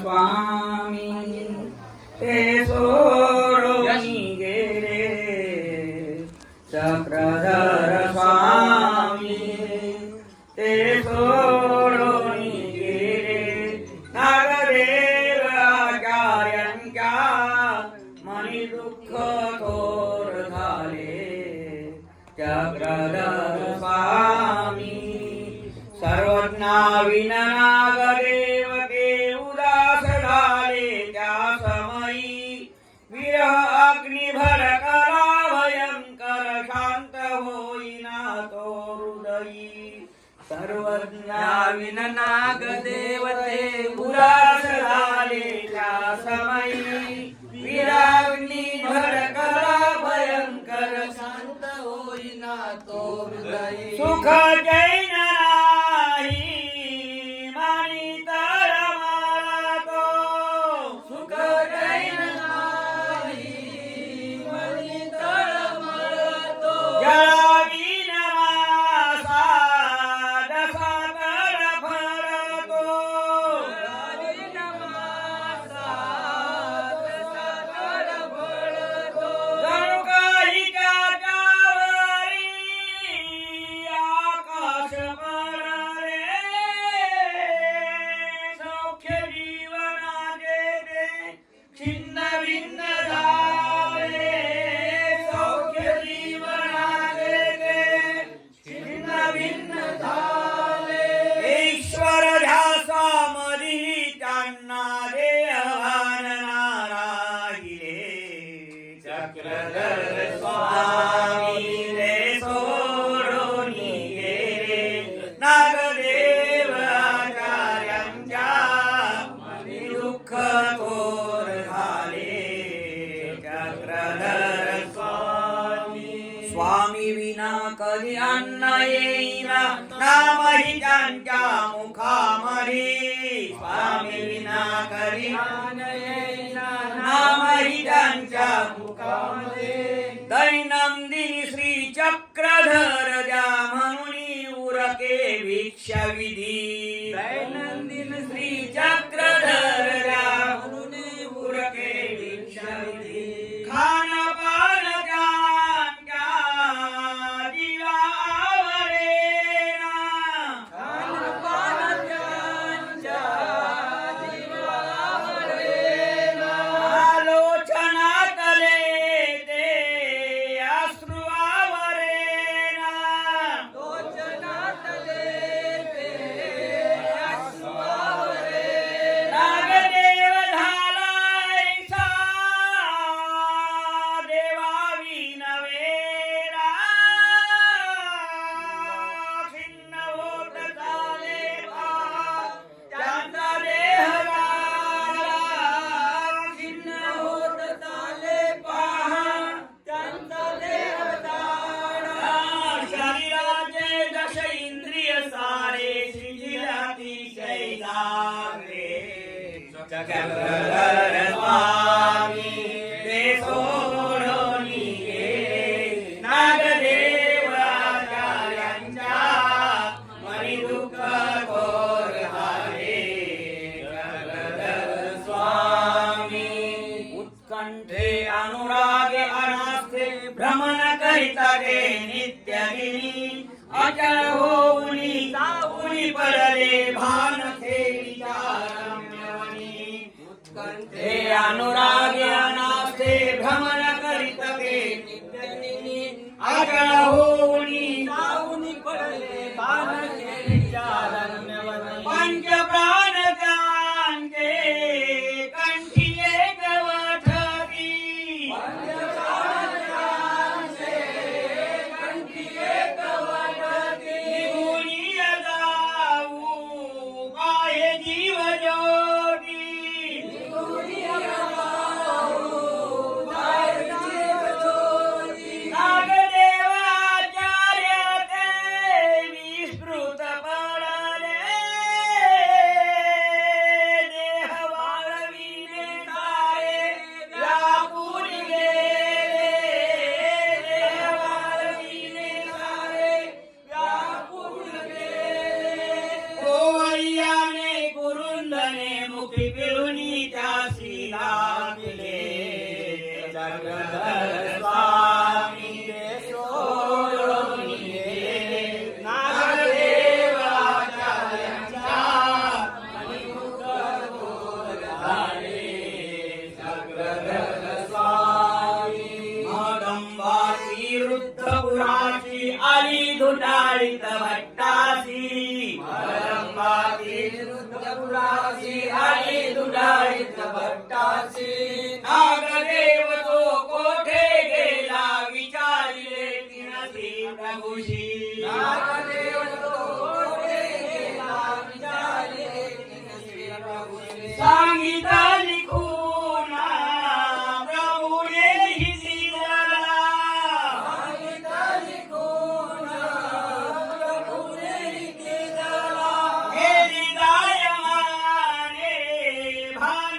स्वामी ते सोडून गेले चक्रधर स्वामी ते सोडून गेले नागदेव आचार्यांच्या मनी दुःख थोर झाले चक्रधर स्वामी सर्वज्ञा विनागदेव ते उदास झाले त्या समयी विरह अग्नि भरकरा भयंकर शांत होईना तो हृदयी सर्वज्ञा विनागदेव ते उदास झाले त्या समयी विराग्नि भरकरा भयंकर शांत होईना तो हृदयी सुख जैन नाही मानी तर मला तो सुख जैन नाही मानी तर मला तो जळावीन मासा जसा तर फळतो जळावीन मासा जसा तर फळतो जणू काही काठावरी आकाश पडले सौख्य जीवनाचे ते छिन्न भिन्न झाले सौख्य जीवनाचे ते छिन्न भिन्न झाले ईश्वर ध्यासामधी त्यांना देहभान राहिले चक्रधर स्वामी रे सोडून गेले नागदेव आचार्यांच्या मनी दुःख थोर झाले चक्रधर स्वामी स्वामी विना कधी अन्न येईना नामही त्यांच्या मुखामधी स्वामी विना कधी अन्न येईना नामही त्यांच्या मुखामध्ये दैनंदिनी श्री चक्रधर द्या म्हणून उरके भिक्षाविधी दैनंदिन श्री चक्रधर द्या म्हणून उरके भिक्षाविधी खानपान त्यांच्या जीवावरेना खानपान त्यांच्या जीवावरेना आलोचनातले ते अश्रू आवरेना लोचनातले ते अश्रू आवरेना नागदेव झालायसा देवावी नवेरा खिन्न होत चाले त्यांचा देह गाला खिन्न होत चाले पहा त्यांचा देह गाला शरीराचे दश इंद्रिय सारे शिथिलातिशय झाले चक्रधर स्वामी ते सोडून गेले नागदेव आचार्यांच्या मनी दुःख थोर झाले चक्रधर स्वामी उत्कंठे अनुरागे अनास्थे भ्रमण करिता ते नित्यदिनी अचल होऊनी जाऊनी पडले भान खेळीच्या रम्यवनी उत्कंठे अनुरागे अनास्थे भ्रमण करित ते नित्यदिनी अचल होऊनी जाऊनी पडले भान खेळीच्या रम्यवनी पंच प्राण त्यांचे कंठी एक वठती पंच प्राण त्यांचे कंठी एक वठती निघूनी जाऊ काय जीव ज्योती निघूनी जाऊ लागले जगदल स्वामी ते सोडून गेले नागदेव आचार्यांच्या मणिमुख थोर झाले जगदल स्वामी मदंबाची वृद्धपुराची आली धुटाळीत भट्टासी मदंबाची वृद्धपुराची आली धुटाळीत भट्टासी नागदेव तो कोठे गेला विचारले तिनसी प्रभूशी नागदेव तो कोठे गेला विचारले तिनसी प्रभूशी सांगितली खूना प्रभूने हिची जरा सांगितली खूना प्रभूने हिची जरा गेली जायमाने भार